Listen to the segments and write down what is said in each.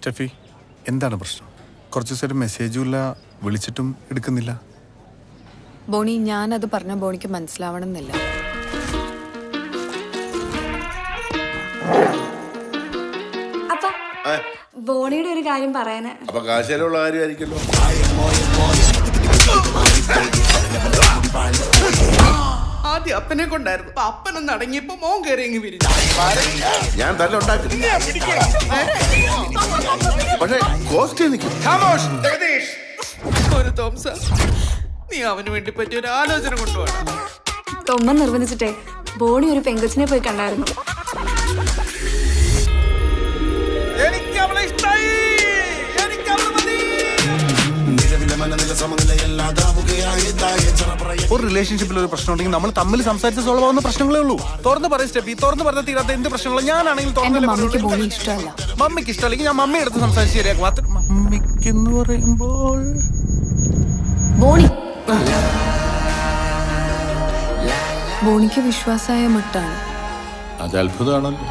Steffi, എന്താണ് പ്രശ്നം? കുറച്ച് ദിവസം മെസ്സേജും ഇല്ല, വിളിച്ചിട്ടും എടുക്കുന്നില്ല. ബോണി, ഞാനത് പറഞ്ഞ ബോണിക്ക് മനസ്സിലാവണമെന്നില്ല. ബോണിയുടെ ഒരു കാര്യം പറയാന്. അപ്പൊ കാശിലുള്ള കാര്യമായിരിക്കല്ലോ. ആദ്യം അപ്പനെ കൊണ്ടായിരുന്നു, അപ്പനൊന്ന് അടങ്ങിയപ്പോ മോൻ കയറി അങ്ങ് വിരിഞ്ഞു. ഞാൻ തന്നെ ഉണ്ടാക്കി, പക്ഷേ കോസ്റ്റ് നിൽക്കും. ഒരു തോംസ, നീ അവന് വേണ്ടി പറ്റിയ ഒരു ആലോചന കൊണ്ടുപോകണം. തൊമ്മൻ നിർബന്ധിച്ചിട്ടേ ബോണി ഒരു പെങ്കൊച്ചിനെ പോയി കണ്ടായിരുന്നു. ഒരു റിലേഷൻഷിപ്പിൽ ഒരു പ്രശ്നം ഉണ്ടെങ്കിൽ നമ്മൾ തമ്മിൽ സംസാരിച്ച് സോൾവ് ആവുന്ന പ്രശ്നങ്ങളേ ഉള്ളൂ. തുറന്ന് പറയും സ്റ്റെഫി, തുറന്ന് പറഞ്ഞ തീരാത്ത എന്ത് പ്രശ്നങ്ങളും ഞാനാണെങ്കിൽ മമ്മിക്ക് ബോണി ഇഷ്ടമല്ല. മമ്മിക്ക് ഇഷ്ടമല്ലെങ്കിൽ ഞാൻ മമ്മി എടുത്ത് സംസാരിച്ച് ശരിയാക്കും. മാത്രം മമ്മിക്കെന്ന് പറയുമ്പോൾ ബോണിക്ക് വിശ്വാസമായ മട്ടാണ്. അത് അത്ഭുതമാണല്ലോ.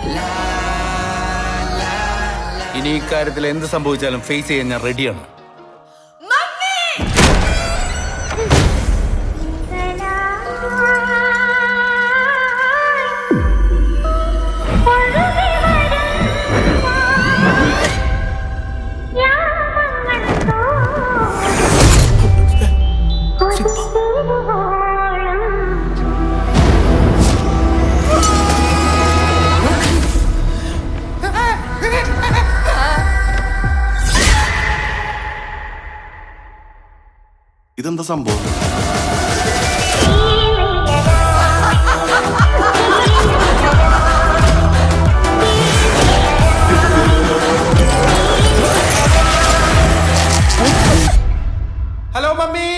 ഇനി ഇക്കാര്യത്തിൽ എന്ത് സംഭവിച്ചാലും ഫേസ് ചെയ്യാൻ ഞാൻ റെഡിയാണ്. ഇതെന്താ സംഭവം? Hello mummy.